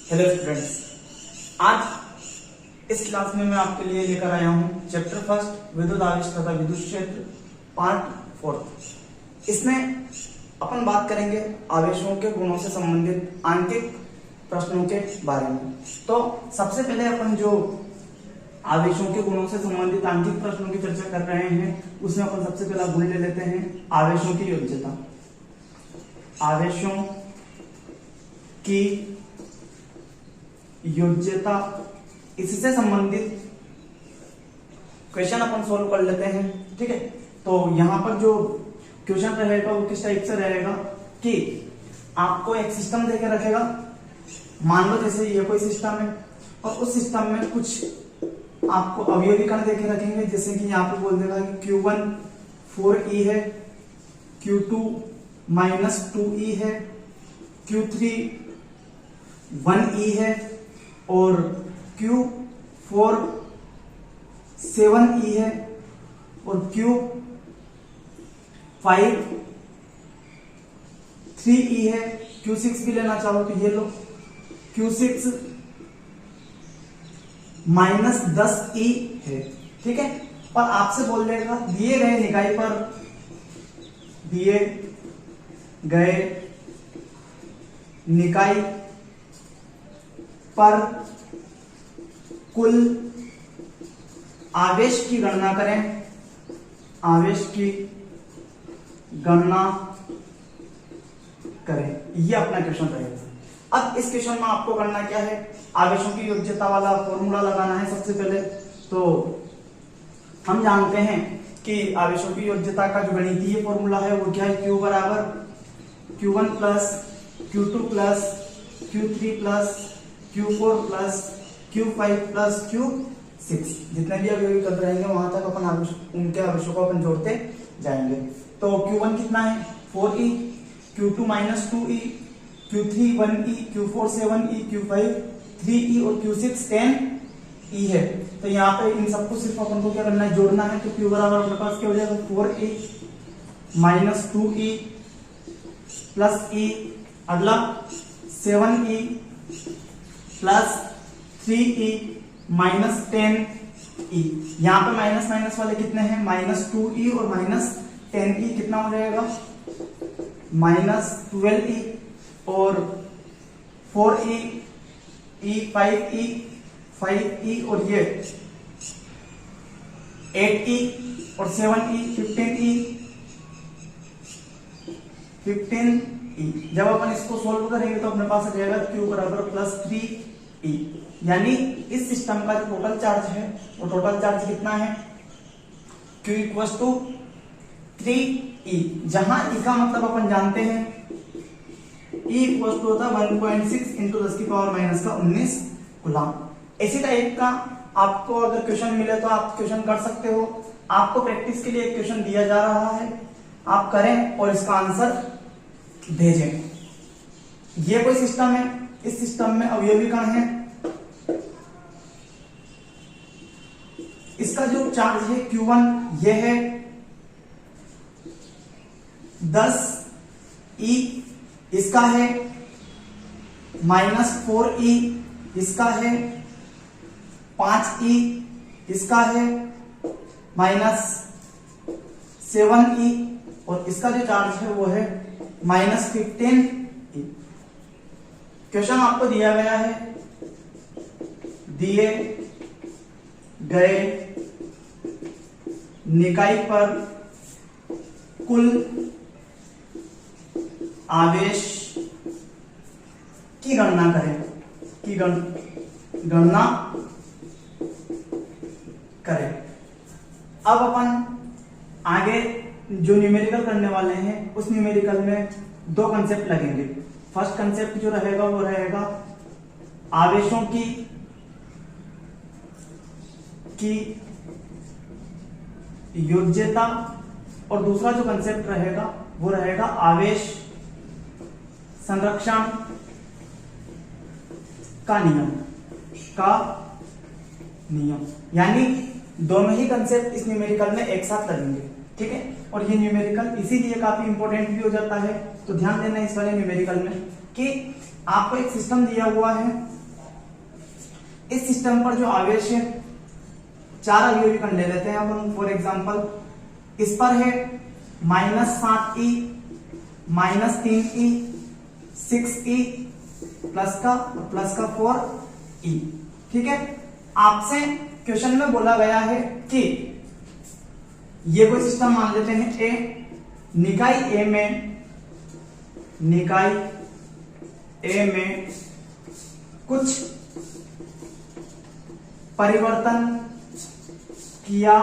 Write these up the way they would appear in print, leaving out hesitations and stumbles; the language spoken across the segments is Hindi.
हेलो स्टूडेंट्स, आज इस क्लास में मैं आपके लिए लेकर आया हूं चैप्टर फर्स्ट विद्युत आवेश तथा विद्युत क्षेत्र पार्ट फोर्थ। इसमें अपन बात करेंगे आवेशों के गुणों से संबंधित आंकिक प्रश्नों के बारे में। तो सबसे पहले अपन जो आवेशों के गुणों से संबंधित आंकिक प्रश्नों की चर्चा कर रहे हैं उसमें अपन सबसे पहला गुण ले लेते हैं आवेशों की योज्यता। आवेशों की योज्यता, इससे संबंधित क्वेश्चन अपन सॉल्व कर लेते हैं। ठीक है, तो यहां पर जो क्वेश्चन रहेगा वो किस टाइप से रहेगा कि आपको एक सिस्टम देके रखेगा। मान लो जैसे ये कोई सिस्टम है और उस सिस्टम में कुछ आपको अवयवी कण देके रखेंगे, जैसे कि यहाँ पे बोल देगा कि Q1 4E है, Q2 -2E है, Q3 1E है और Q4 7E है और Q5 3E है। Q6 भी लेना चाहो तो ये लो, Q6 -10E है। ठीक है, और आपसे बोल देगा दिए गए निकाय पर कुल आवेश की गणना करें। आवेश की गणना करें, ये अपना क्वेश्चन रहेगा। अब इस क्वेश्चन में आपको करना क्या है, आवेशों की योज्यता वाला फॉर्मूला लगाना है। सबसे पहले तो हम जानते हैं कि आवेशों की योज्यता का जो गणितीय फॉर्मूला है वो क्या है, Q बराबर Q1 plus Q2 plus Q3 plus Q4 plus Q5 plus Q6। जितने भी अवयवी कर रहेंगे वहां तक अपन उनके आवेशों को अपन जोड़ते जाएंगे। तो Q1 कितना है 4E, Q2 -2E, Q3 1E, Q4 7E, Q5 3E और Q6 10E है। तो यहाँ पे इन सबको सिर्फ अपन को क्या करना है, जोड़ना है। तो Q बराबर अपने पास क्या हो जाएगा 4E -2E प्लस E, अगला 7E प्लस 3E -10E। यहाँ पे माइनस माइनस वाले कितने हैं, -2E और -10E कितना हो जाएगा -12E और 4E, E 5E और ये 8E और 7E 15E। जब अपन इसको सोल्व करेंगे तो अपने पास आ जाएगा Q बराबर +3E। यानी इस सिस्टम का जो टोटल चार्ज है वो टोटल चार्ज कितना है, Q = 3E। जहां E का मतलब अपन जानते हैं E होता है 1.6 × 10⁻⁻19 कूलम। इसी टाइप का आपको अगर क्वेश्चन मिले तो आप क्वेश्चन कर सकते हो। आपको प्रैक्टिस के लिए एक क्वेश्चन दिया जा रहा है, आप करें और इसका आंसर भेजें। ये कोई सिस्टम है, इस सिस्टम में अवयवी कण है, इसका जो चार्ज है Q1 ये है 10E, इसका है -4E, इसका है 5E, इसका है -7E और इसका जो चार्ज है वो है -15E। क्वेश्चन आपको दिया गया है, दिए गए निकाय पर कुल आवेश की गणना करें, गणना करें। अब अपन आगे जो न्यूमेरिकल करने वाले हैं उस न्यूमेरिकल में दो कंसेप्ट लगेंगे। फर्स्ट कंसेप्ट जो रहेगा वो रहेगा आवेशों की योज्यता और दूसरा जो कंसेप्ट रहेगा वो रहेगा आवेश संरक्षण का नियम। यानी दोनों ही कंसेप्ट इस न्यूमेरिकल में एक साथ लगेंगे। ठीक है, और ये न्यूमेरिकल इसीलिए काफी इंपॉर्टेंट भी हो जाता है। तो ध्यान देना इस वाले न्यूमेरिकल में कि आपको एक सिस्टम दिया हुआ है इस सिस्टम पर जो आवेश है 4 अवयवी कण ले लेते हैं अपन। फॉर एग्जांपल इस पर है -7e, -3e, 6e प्लस का 4e। ठीक है, आपसे क्वेश्चन में बोला गया है कि ये कोई सिस्टम मान लेते हैं ए, निकाय ए में कुछ परिवर्तन किया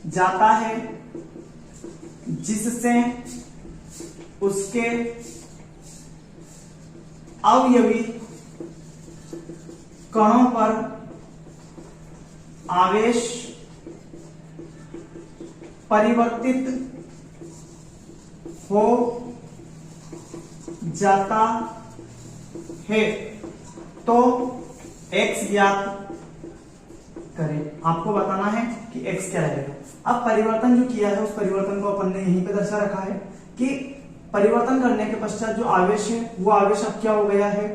जाता है जिससे उसके अवयवी कणों पर आवेश परिवर्तित हो जाता है तो x ज्ञात करें। आपको बताना है कि x क्या रहेगा। अब परिवर्तन जो किया है उस परिवर्तन को अपन ने यहीं पे दर्शा रखा है कि परिवर्तन करने के पश्चात जो आवेश है वो आवेश अब क्या हो गया है,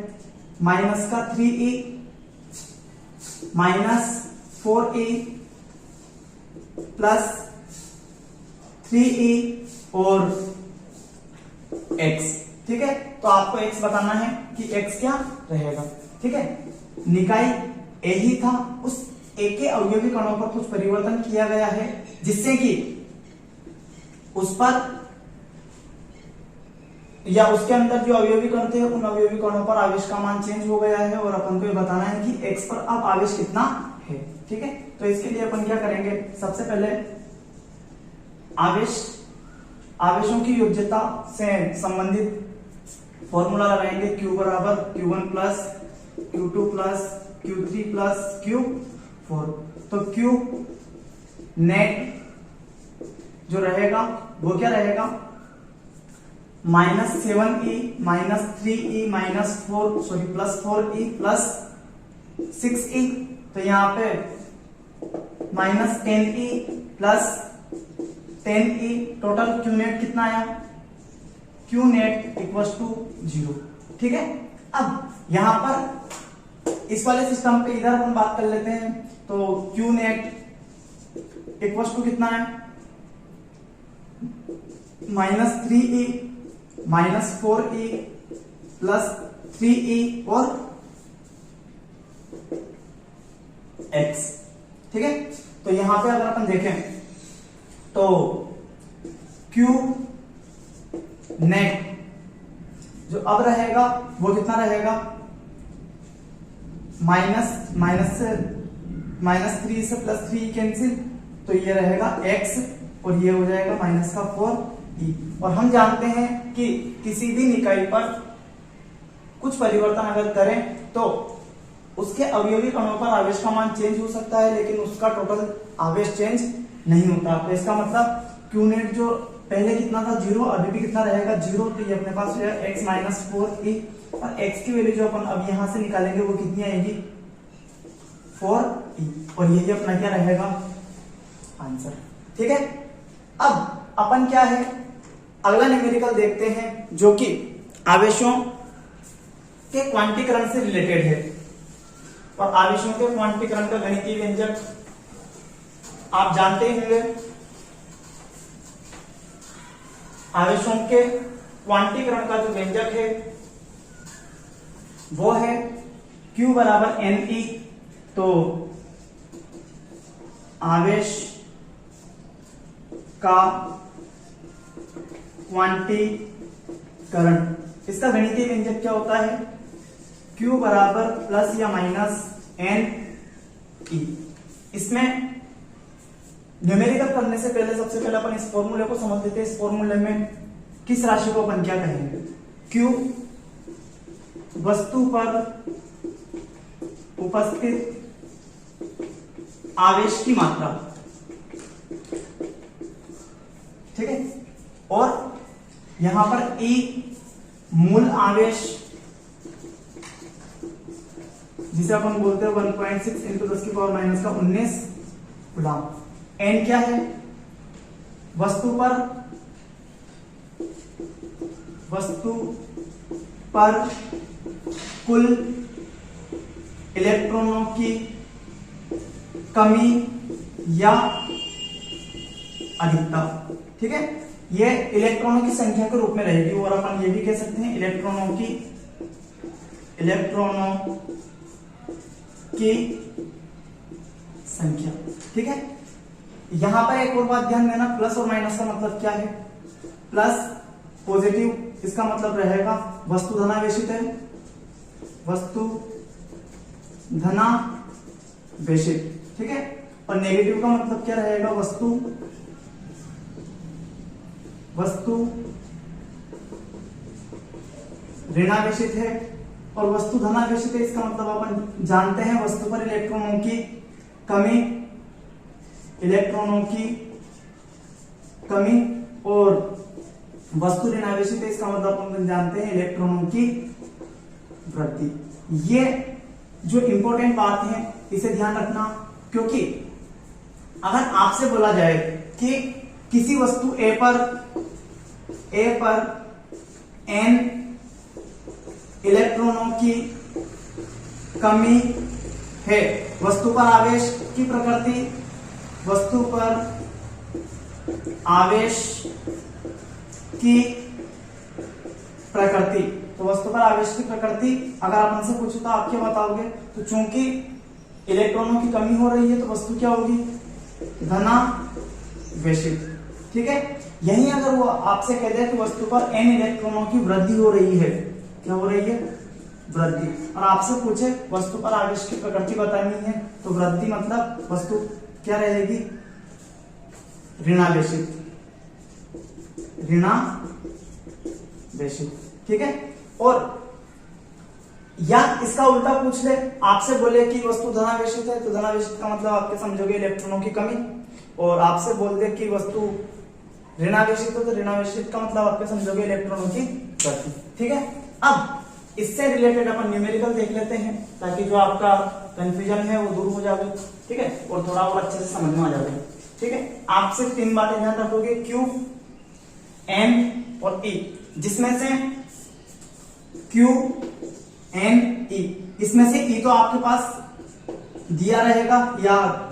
-3e, -4e प्लस 3e और x। ठीक है, तो आपको x बताना है कि x क्या रहेगा। ठीक है, निकाय ए ही था, उस ए के अवयवी कणों पर कुछ परिवर्तन किया गया है जिससे कि उस पर या उसके अंदर जो अवयवी कण थे उन अवयवी कणों पर आवेश का मान चेंज हो गया है और अपन को ये बताना है कि x पर अब आवेश कितना है। ठीक है, तो इसके लिए अपन क्या करेंगे, सबसे पहले आवेशों की योज्यता से संबंधित फॉर्मूला लगाएंगे। Q बराबर Q1 plus Q2 plus Q3 plus Q4। तो Q नेट जो रहेगा वो क्या रहेगा, -7e, -3e, plus 4e plus 6e। तो यहाँ पे -10e plus 10e, total Q net कितना आया, Q नेट इक्वल्स टू 0। ठीक है, अब यहां पर इस वाले सिस्टम पे इधर हम बात कर लेते हैं। तो Q नेट इक्वल्स टू कितना है, -3e, -4e प्लस 3e और x। ठीक है, तो यहां पे अगर अपन देखें तो Q नेट जो अब रहेगा वो कितना रहेगा, -3 से प्लस 3 कैंसिल, तो ये रहेगा x और ये हो जाएगा -4e। और हम जानते हैं कि किसी भी निकाय पर कुछ परिवर्तन अगर करें तो उसके अवयवी कणों पर आवेश का मान चेंज हो सकता है लेकिन उसका टोटल आवेश चेंज नहीं होता। तो इसका मतलब Q नेट जो पहले कितना था 0, अभी भी कितना रहेगा 0। तो ये अपने पास x -4e और x की वैल्यू जो अपन अब यहां से निकालेंगे वो कितनी आएगी, 4e, और यही अपना क्या रहेगा आंसर। ठीक है, अब अपन क्या है अगला न्यूमेरिकल देखते हैं जो कि आवेशों के क्वांटीकरण से रिलेटेड है। और आवेशों के क्वांटीकरण का गणितीय व्यंजक आप जानते ही होंगे। आवेशों के क्वांटीकरण का जो व्यंजक है वो है Q बराबर Ne। तो आवेश का क्वांटीकरण, इसका गणितीय व्यंजक क्या होता है, Q बराबर प्लस या माइनस Ne। इसमें न्यूमेरिकल करने से पहले सबसे पहले अपन इस फॉर्मूले को समझ लेते हैं। इस फॉर्मूले में किस राशि को अपन क्या कहेंगे, Q वस्तु पर उपस्थित आवेश की मात्रा। ठीक है, और यहां पर E मूल आवेश जिसे अपन बोलते हैं 1.6 इंटू 10⁻⁻19 गुलाम। N क्या है, वस्तु पर कुल इलेक्ट्रॉनों की कमी या अधिकता। ठीक है, ये इलेक्ट्रॉनों की संख्या के रूप में रहेगी, और अपन ये भी कह सकते हैं इलेक्ट्रॉनों की संख्या। ठीक है, यहां पर एक और बात ध्यान देना, प्लस और माइनस का मतलब क्या है। प्लस पॉजिटिव, इसका मतलब रहेगा वस्तु धनावेशित है, वस्तु धनावेशित। ठीक है, और नेगेटिव का मतलब क्या रहेगा, वस्तु ऋणावेशित है। और वस्तु धनावेशित है, इसका मतलब अपन जानते हैं वस्तु पर इलेक्ट्रॉनों की कमी, और वस्तु ऋणावेशित है, इसका मतलब अपन जानते हैं इलेक्ट्रॉनों की वृद्धि। ये जो इंपॉर्टेंट बात है इसे ध्यान रखना, क्योंकि अगर आपसे बोला जाए कि किसी वस्तु ए पर n इलेक्ट्रॉनों की कमी है, वस्तु पर आवेश की प्रकृति, वस्तु पर आवेश की प्रकृति, तो वस्तु पर आवेश की प्रकृति अगर आप हमसे पूछो तो आप क्या बताओगे, तो चूंकि इलेक्ट्रॉनों की कमी हो रही है तो वस्तु क्या होगी, धनावेशित। ठीक है, यही अगर वो आपसे कह दे कि वस्तु पर n इलेक्ट्रॉनों की वृद्धि हो रही है, क्या हो रही है, वृद्धि, और आपसे पूछे वस्तु पर आवेश की प्रकृति बतानी है, तो वृद्धि मतलब वस्तु क्या रहेगी, ऋणावेशित। ठीक है, और या इसका उल्टा पूछ ले, आपसे बोले कि वस्तु धनावेशित है, तो धनावेशित का मतलब आपके समझोगे इलेक्ट्रॉनों की कमी, और आपसे बोल दे कि वस्तु ऋणावेशित है, तो ऋणावेशित का मतलब आपके समझोगे इलेक्ट्रॉनों की वृद्धि। ठीक है, अब इससे रिलेटेड अपन न्यूमेरिकल देख लेते हैं, ताकि जो आपका कंफ्यूजन है वो दूर हो जाए। ठीक है, और थोड़ा और अच्छे से समझ में आ जाए। ठीक है, आप सिर्फ 3 बातें ध्यान रखोगे, Q, N और E, जिसमें से Q, N, E, इसमें से E तो आपके पास दिया रहेगा, या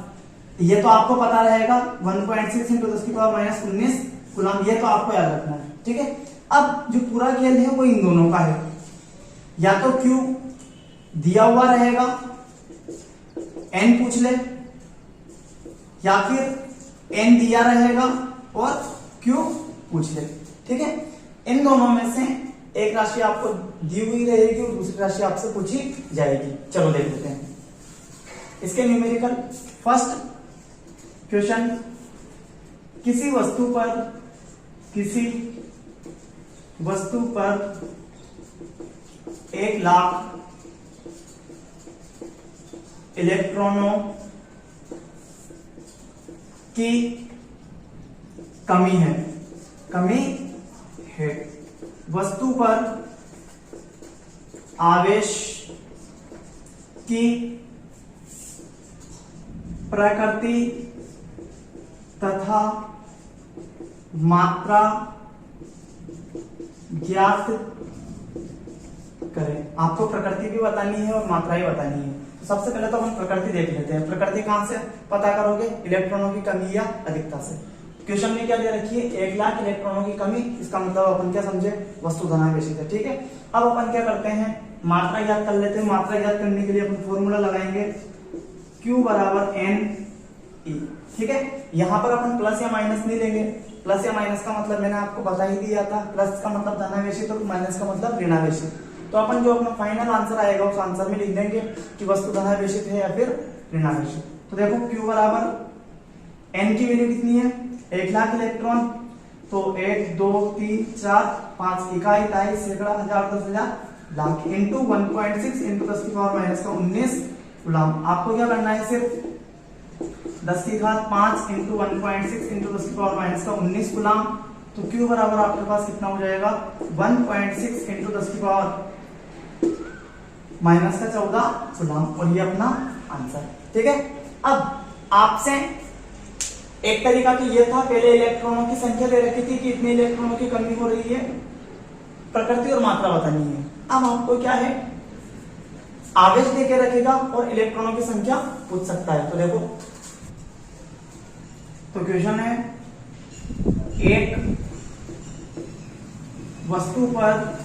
ये तो आपको पता रहेगा 1.6 × 10⁻⁻19 कूलम, ये तो आपको याद रखना है। ठीक है, अब जो पूरा खेल है वो इन दोनों का है, या तो Q दिया हुआ रहेगा, N पूछ ले, या फिर N दिया रहेगा और Q पूछ ले। ठीक है, इन दोनों में से एक राशि आपको दी हुई रहेगी और दूसरी राशि आपसे पूछी जाएगी। चलो देख लेते हैं इसके न्यूमेरिकल। फर्स्ट क्वेश्चन, किसी वस्तु पर 1 लाख इलेक्ट्रॉनों की कमी है, वस्तु पर आवेश की प्रकृति तथा मात्रा ज्ञात करें। आपको प्रकृति भी बतानी है और मात्रा ही बतानी है। तो सबसे पहले तो हम प्रकृति देख लेते हैं। प्रकृति कहां से पता करोगे, इलेक्ट्रॉनों की कमी या अधिकता से। क्वेश्चन में क्या दे रखी है, 1 लाख इलेक्ट्रॉनों की कमी, इसका मतलब अपन क्या समझे, वस्तु धनावेशित है। ठीक है, अब अपन क्या करते हैं, मात्रा ज्ञात कर लेते हैं। मात्रा ज्ञात करने के लिए अपन फॉर्मूला लगाएंगे, Q बराबर NE। ठीक है, यहां पर अपन प्लस या माइनस नहीं लेंगे। प्लस या माइनस का मतलब मैंने आपको बता ही दिया था, प्लस का मतलब धनावेशित और माइनस का मतलब ऋणावेशित। तो अपन जो अपना फाइनल आंसर आएगा उस आंसर में लिख देंगे कि वस्तु धनावेशित है या फिर ऋणावेशित। तो देखो Q बराबर N की वैल्यू कितनी है, 1 लाख इलेक्ट्रॉन, तो 1 2 3 4 5 इकाई, इकाई, सैकड़ा, हजार, 10,000, लाख इंटू 1.6 इंटू 10⁻⁻19 कूलम। आपको क्या करना है, सिर्फ 10⁵ इंटू 1.6 इंटू 10⁻⁻19 कूलम। तो Q बराबर आपके पास कितना हो जाएगा, 1.6 इंटू 10⁻⁻14 कूलम, और ये अपना आंसर। ठीक है, अब आपसे एक तरीका तो ये था, पहले इलेक्ट्रॉनों की संख्या दे रखी थी कि इतने इलेक्ट्रॉनों की कमी हो रही है, प्रकृति और मात्रा बतानी है। अब आपको क्या है, आवेश देके रखेगा और इलेक्ट्रॉनों की संख्या पूछ सकता है। तो देखो, तो क्वेश्चन है, एक वस्तु पर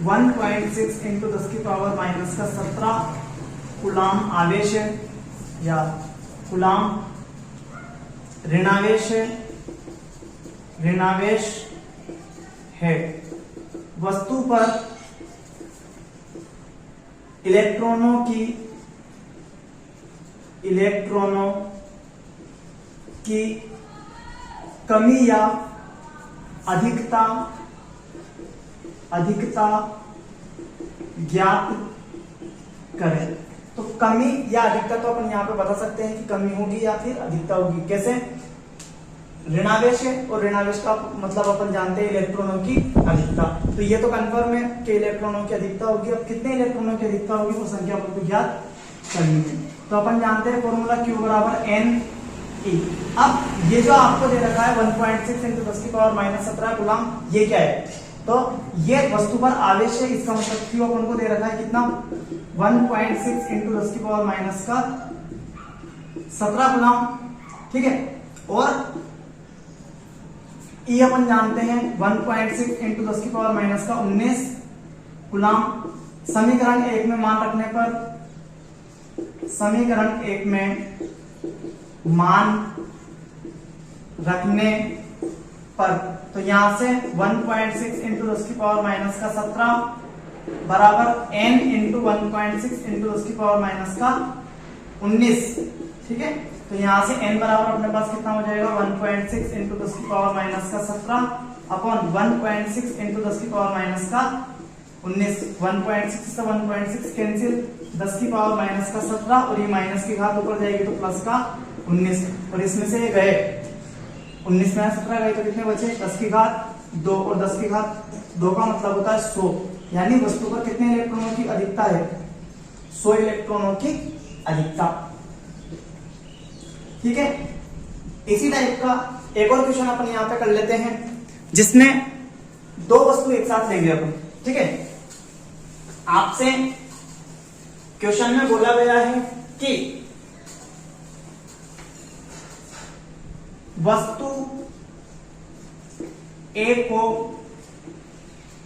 1.6 इंटू 10 की पावर माइनस का 17 कूलाम आवेश है या कूलाम ऋणावेश है। वस्तु पर इलेक्ट्रॉनों की कमी या अधिकता ज्ञात करें। तो कमी या अधिकता तो अपन यहाँ पे बता सकते हैं कि कमी होगी या फिर अधिकता होगी। कैसे? ऋणावेश है और ऋणावेश का मतलब अपन जानते हैं इलेक्ट्रॉनों की अधिकता। तो ये तो कंफर्म है कि इलेक्ट्रॉनों की अधिकता होगी। अब कितने इलेक्ट्रॉनों की अधिकता होगी वो संख्या अपन को ज्ञात करनी है। तो अपन जानते हैं फॉर्मूला Q बराबर NE। अब ये जो आपको दे रखा है 1.6 इंटू 10 की पावर माइनस 17 कूलाम, ये क्या है? तो ये वस्तु पर आवेश है, इसका मतलब Q अपन को दे रखा है कितना? 1.6 इंटू 10 की पावर माइनस का 17 कूलाम, ठीक है। और E अपन जानते हैं 1.6 इंटू 10 की पावर माइनस का 19 कूलाम। समीकरण 1 में मान रखने पर तो यहां से 1.6 इंटू 10 की पावर माइनस का 17 बराबर n इंटू 1.6 इंटू 10 की पावर माइनस का 19, ठीक है। तो यहां से n बराबर अपने पास कितना हो जाएगा? 1.6 इंटू 10 की पावर माइनस का 17 अपॉन 1.6 इंटू 10 की पावर माइनस का 19। 1.6 से 1.6 कैंसिल, 10 की पावर माइनस का 17 और ये माइनस की घात ऊपर जाएगी तो प्लस का 19, और इसमें से ये गए 19 में 17 गए तो कितने बचे? 10 की घात 2 और 10 की घात 2 का मतलब होता है 100। यानी वस्तु पर कितने इलेक्ट्रॉनों की अधिकता है? 100 इलेक्ट्रॉनों की अधिकता, ठीक है। इसी टाइप का एक और क्वेश्चन अपन यहां पे कर लेते हैं, जिसमें दो वस्तु एक साथ लेंगे अपन, ठीक है। आपसे क्वेश्चन में बोला गया है कि वस्तु ए को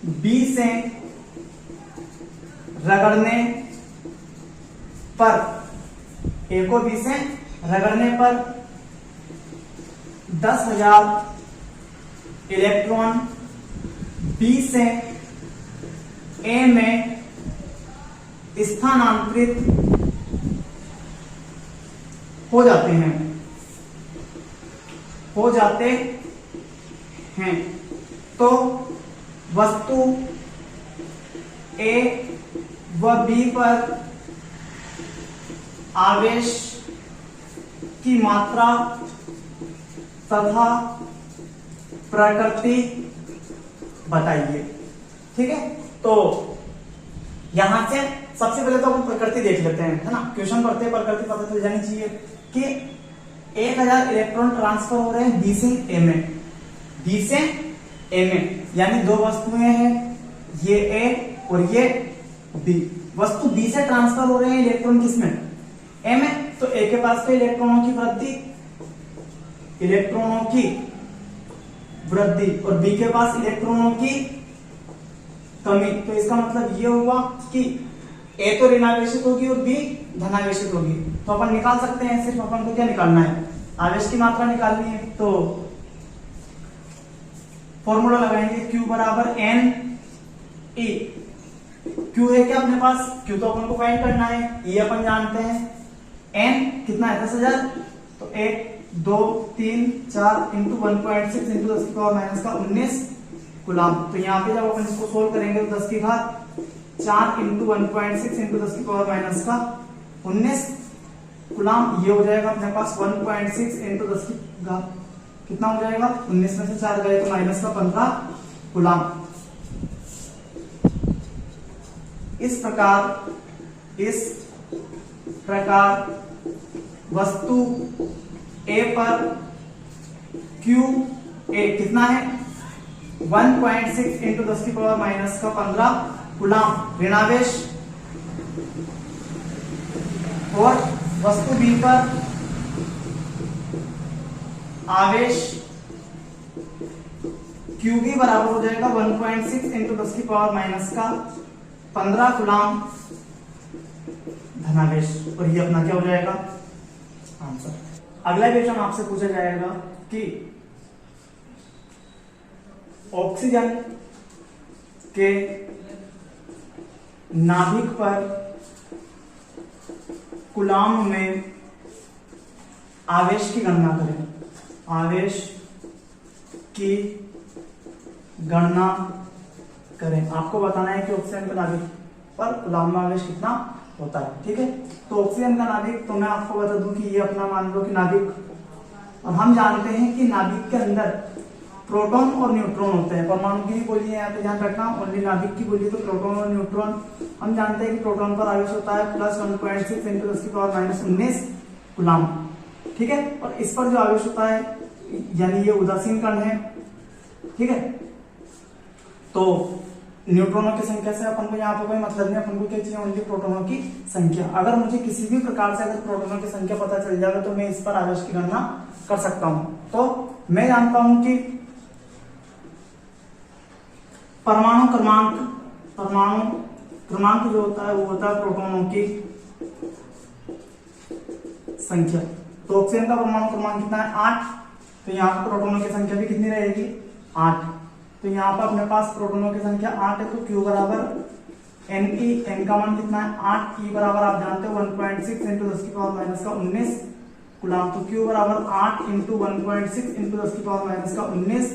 बी से रगड़ने पर 10,000 इलेक्ट्रॉन बी से ए में स्थानांतरित हो जाते हैं। तो वस्तु ए व बी पर आवेश की मात्रा तथा प्रकृति बताइए, ठीक है। तो यहां से सबसे पहले तो हम प्रकृति देख लेते हैं, है ना। क्वेश्चन पढ़ते प्रकृति पता चल जानी चाहिए कि 1000 इलेक्ट्रॉन ट्रांसफर हो रहे हैं बी से ए में, यानी दो वस्तुएं हैं, ये ए और ये बी। वस्तु बी से ट्रांसफर हो रहे हैं इलेक्ट्रॉन किसमें? ए में। तो ए के पास पे इलेक्ट्रॉनों की वृद्धि और बी के पास इलेक्ट्रॉनों की कमी। तो इसका मतलब ये हुआ कि ए तो ऋणावेशित होगी और बी धनावेशित होगी। तो अपन निकाल सकते हैं, सिर्फ अपन को क्या निकालना है? आवेश की मात्रा निकालनी है। तो फॉर्मूला लगाएंगे Q बराबर NE। Q है क्या अपने पास? Q तो अपन को फाइंड करना है, E अपन जानते हैं। N कितना है? 10,000। तो 1 2 3 4 इंटू 1.6 इंटू 10 की पावर माइनस का 19 कूलाम। तो यहाँ पे जब अपन इसको सोल्व करेंगे तो 10 की घात 4 इंटू 1.6 इंटू 10 की पावर माइनस का 19 कूलाम। ये हो जाएगा अपने पास 1.6 इंटू 10 की घात कितना हो जाएगा? 19 में से 4 गए तो माइनस का 15 कूलाम। इस प्रकार वस्तु ए पर Q ए कितना है? 1.6 इंटू 10 की पावर माइनस का 15 कूलाम ऋणावेश और वस्तु B पर आवेश QB बराबर हो जाएगा 1.6 इंटू 10 की पावर माइनस का 15 कूलम धनावेश, और ये अपना क्या हो जाएगा आंसर। अगला क्वेश्चन आपसे पूछा जाएगा कि ऑक्सीजन के नाभिक पर कूलम में आवेश की गणना करें। आवेश की गणना करें, आपको बताना है कि ऑक्सीजन के नाभिक पर कूलम में आवेश कितना होता है। ठीक है, तो ऑक्सीजन का नाभिक, तो मैं आपको बता दूं कि ये अपना मान लो कि नाभिक, और हम जानते हैं कि नाभिक के अंदर प्रोटॉन और न्यूट्रॉन होते हैं। परमाणु की भी बोली है यहाँ पे ध्यान रखना, ओनली नाभिक की बोली तो प्रोटॉन और न्यूट्रॉन। हम जानते हैं कि प्रोटॉन पर आवेश होता है प्लस 1.6 इंटू 10 की पावर माइनस 19 कूलम। ठीक है, और इस पर जो आवेश होता है यानी ये उदासीन कण है। ठीक है, तो न्यूट्रॉनों की संख्या से अपन को यहाँ पे कोई मतलब नहीं, अपन को क्या चाहिए ओनली प्रोटॉनों की संख्या। अगर मुझे किसी भी प्रकार से अगर प्रोटॉनों की संख्या पता चल जाए तो मैं इस पर आवेश की गणना कर सकता हूं। तो मैं जानता हूं कि परमाणु क्रमांक जो होता है वो होता है प्रोटॉनों की संख्या। तो ऑक्सीजन का परमाणु क्रमांक कितना है 8, तो यहाँ पर प्रोटॉनों की संख्या भी कितनी रहेगी 8। तो यहाँ पर अपने पास प्रोटॉनों की संख्या 8 है, तो Q बराबर Ne, n का मान कितना है 8, E बराबर आप जानते हो 1.6 इंटू 10 की पावर माइनस का 19 कूलम। तो Q बराबर 8 इंटू 1.6 इंटू 10 की पावर माइनस का 19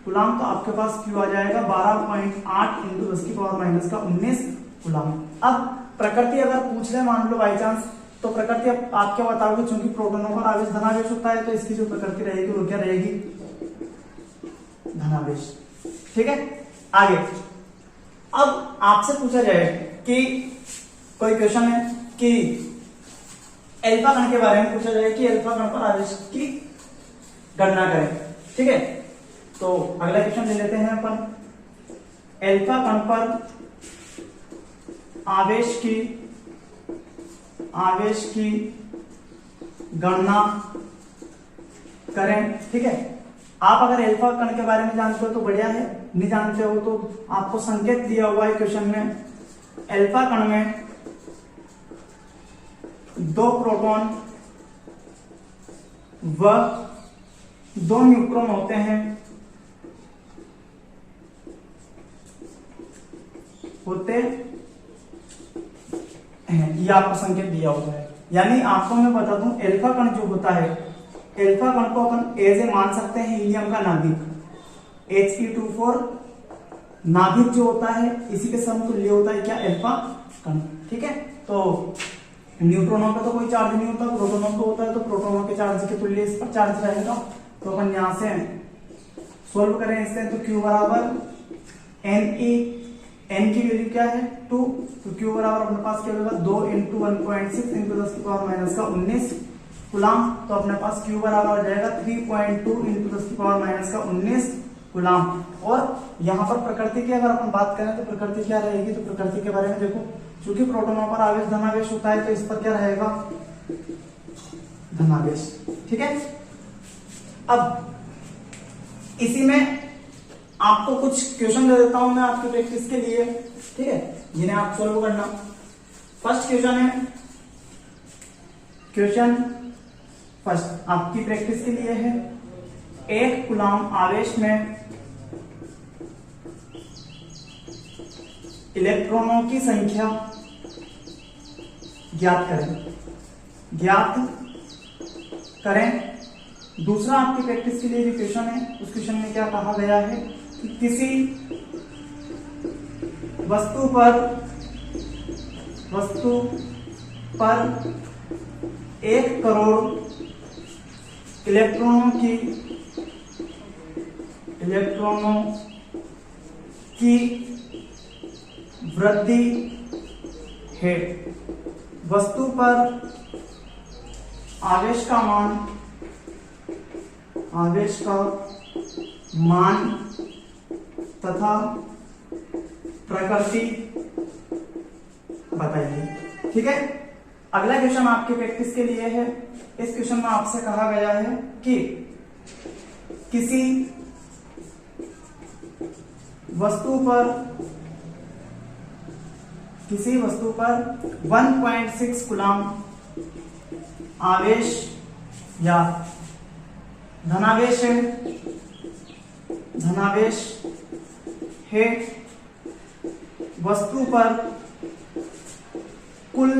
कूलम। तो आपके पास Q आ जाएगा 12.8 इंटू 10 की पावर माइनस का 19 कूलम। अब प्रकृति अगर पूछ ले मान लो बाई चांस, तो प्रकृति अब आप क्या बताओगे, चूंकि प्रोटॉनों पर आवेश धनावेश होता है तो इसकी जो प्रकृति रहेगी वो क्या रहेगी धनावेश। ठीक है, आगे अब आपसे पूछा जाए कि कोई क्वेश्चन है कि एल्फा कण के बारे में पूछा जाए कि एल्फा कण पर आवेश की गणना करें। ठीक है, तो अगला क्वेश्चन ले लेते हैं अपन। एल्फा कण पर आवेश की गणना करें। ठीक है, आप अगर एल्फा कण के बारे में जानते हो तो बढ़िया है, नहीं जानते हो तो आपको संकेत दिया हुआ है क्वेश्चन में। एल्फा कण में 2 प्रोटॉन व 2 न्यूट्रॉन होते हैं। ये आपको संकेत दिया हुआ है, यानी आपको मैं बता दूं एल्फा कण जो होता है, एल्फा कण को अपन एज ए मान सकते हैं हीलियम का नाभिक He2 नाभिक जो होता है इसी के समतुल्य होता है क्या एल्फा कण। ठीक है, तो न्यूट्रॉनों का तो कोई चार्ज नहीं होता, प्रोटॉनों का होता है, तो प्रोटॉनों के चार्ज के तुल्य इस पर चार्ज रहेगा। तो अपन यहां से सोल्व करें इससे, तो Q बराबर Ne, n की वैल्यू क्या है 2, तो Q बराबर अपने पास क्या होगा 2 इंटू 1.6 इंटू 10 की पावर माइनस का 19 कूलम। तो अपने पास Q बराबर हो जाएगा 3.2 इंटू 10 की पावर माइनस का 19 कूलम। और यहाँ पर प्रकृति की अगर अपन बात करें तो प्रकृति क्या रहेगी, तो प्रकृति के बारे में देखो, चूंकि प्रोटॉनों पर आवेश धनावेश होता है तो इस पर क्या रहेगा धनावेश। ठीक है, अब इसी में आपको कुछ क्वेश्चन दे देता हूं मैं आपकी प्रैक्टिस के लिए। ठीक है, जिन्हें आप सोल्व करना। फर्स्ट क्वेश्चन है, क्वेश्चन फर्स्ट आपकी प्रैक्टिस के लिए है। 1 कूलम आवेश में इलेक्ट्रॉनों की संख्या ज्ञात करें। दूसरा आपकी प्रैक्टिस के लिए जो क्वेश्चन है, उस क्वेश्चन में क्या कहा गया है कि किसी वस्तु पर 1 करोड़ इलेक्ट्रॉनों की वृद्धि है। वस्तु पर आवेश का मान तथा प्रकृति बताइए। ठीक है, अगला क्वेश्चन आपके प्रैक्टिस के लिए है। इस क्वेश्चन में आपसे कहा गया है कि किसी वस्तु पर 1.6 कूलम आवेश या धनावेश है, वस्तु पर कुल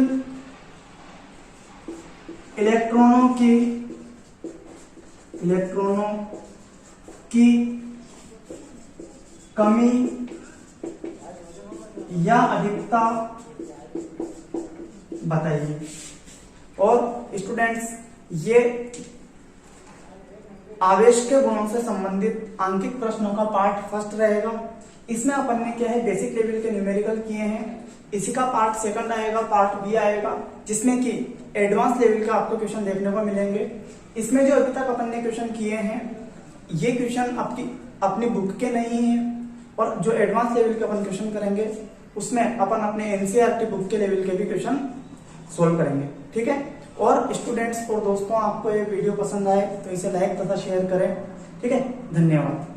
इलेक्ट्रॉनों की कमी या अधिकता बताइए। और स्टूडेंट्स, ये आवेश के गुणों से संबंधित अंकित प्रश्नों का पार्ट फर्स्ट रहेगा। इसमें अपन ने क्या है, बेसिक लेवल के न्यूमेरिकल किए हैं। इसी का पार्ट सेकंड आएगा, पार्ट बी आएगा, जिसमें कि एडवांस लेवल का आपको क्वेश्चन देखने को मिलेंगे। इसमें जो अभी तक अपन ने क्वेश्चन किए हैं, ये क्वेश्चन अपनी बुक के नहीं है, और जो एडवांस लेवल के अपन क्वेश्चन करेंगे उसमें अपन अपने एनसीईआरटी बुक के लेवल के भी क्वेश्चन सोल्व करेंगे। ठीक है। और स्टूडेंट्स और दोस्तों, आपको ये वीडियो पसंद आए तो इसे लाइक तथा शेयर करें। ठीक है, धन्यवाद।